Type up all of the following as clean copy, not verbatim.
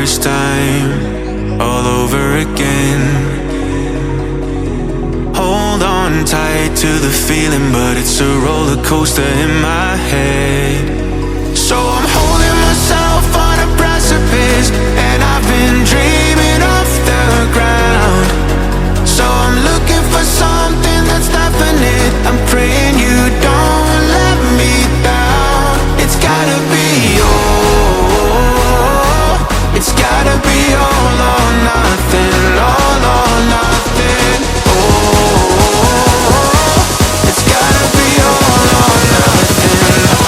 first time, all over again. Hold on tight to the feeling, but it's a roller coaster in my head. So I'm holding myself on a precipice, and I've been dreaming off the ground. So I'm looking for something that's definite. I'm praying you don't let me down. It's gotta be all, it's gotta be all or nothing, all or nothing. Oh, it's gotta be all or nothing,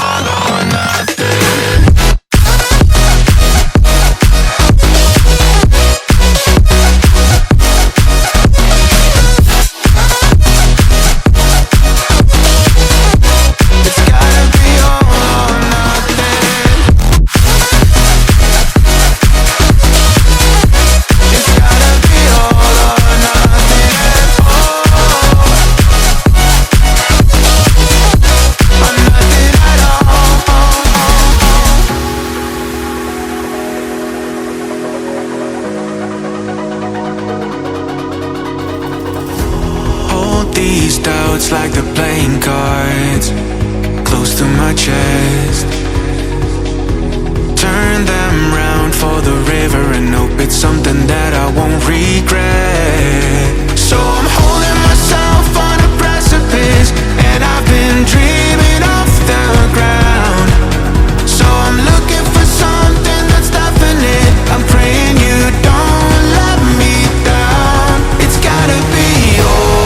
all or nothing. These doubts like the playing cards close to my chest. Turn them round for the river and hope it's something that I won't regret. So I'm holding myself on a precipice, and I've been dreaming off the ground. So I'm looking for something that's definite. I'm praying you don't let me down. It's gotta be all,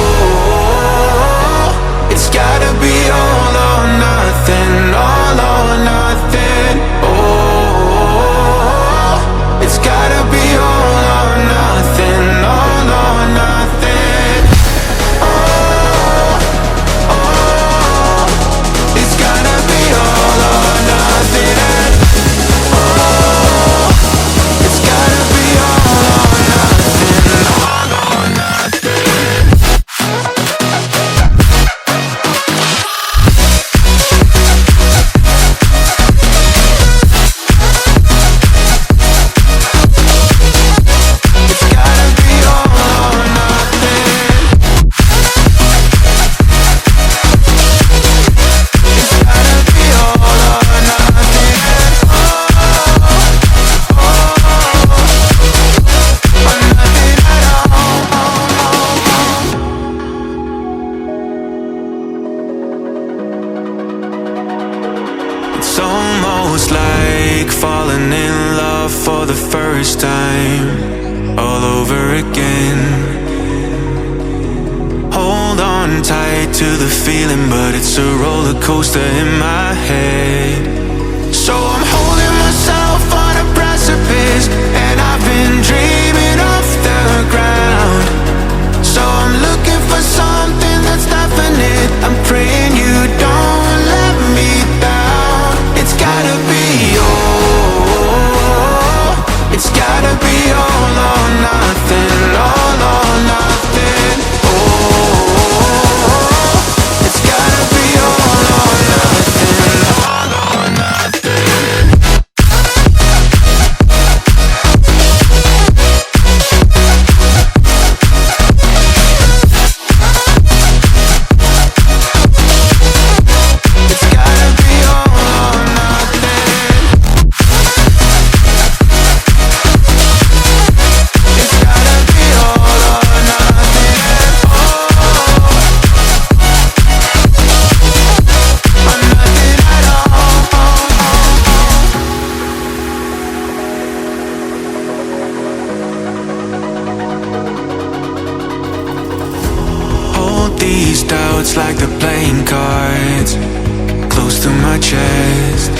it's gotta be all or nothing, all or nothing. Oh, it's gotta be all or nothing, all or nothing. Oh, oh, it's gotta be all or nothing. Oh, it's gotta be all or nothing, all or nothing. It's almost like falling in love for the first time, all over again. Hold on tight to the feeling, but it's a roller coaster in my head. So I'm holding myself on a precipice, and I've been dreaming off the ground. So I'm looking for something that's definite. I'm praying you don't let me down. It's gotta be all, it's gotta be all or nothing, all or nothing. Oh, it's gotta be all or nothing, all or nothing. It's gotta be all or nothing. It's gotta be all or nothing. Oh, or nothing at all. Hold these doubts like the playing cards close to my chest.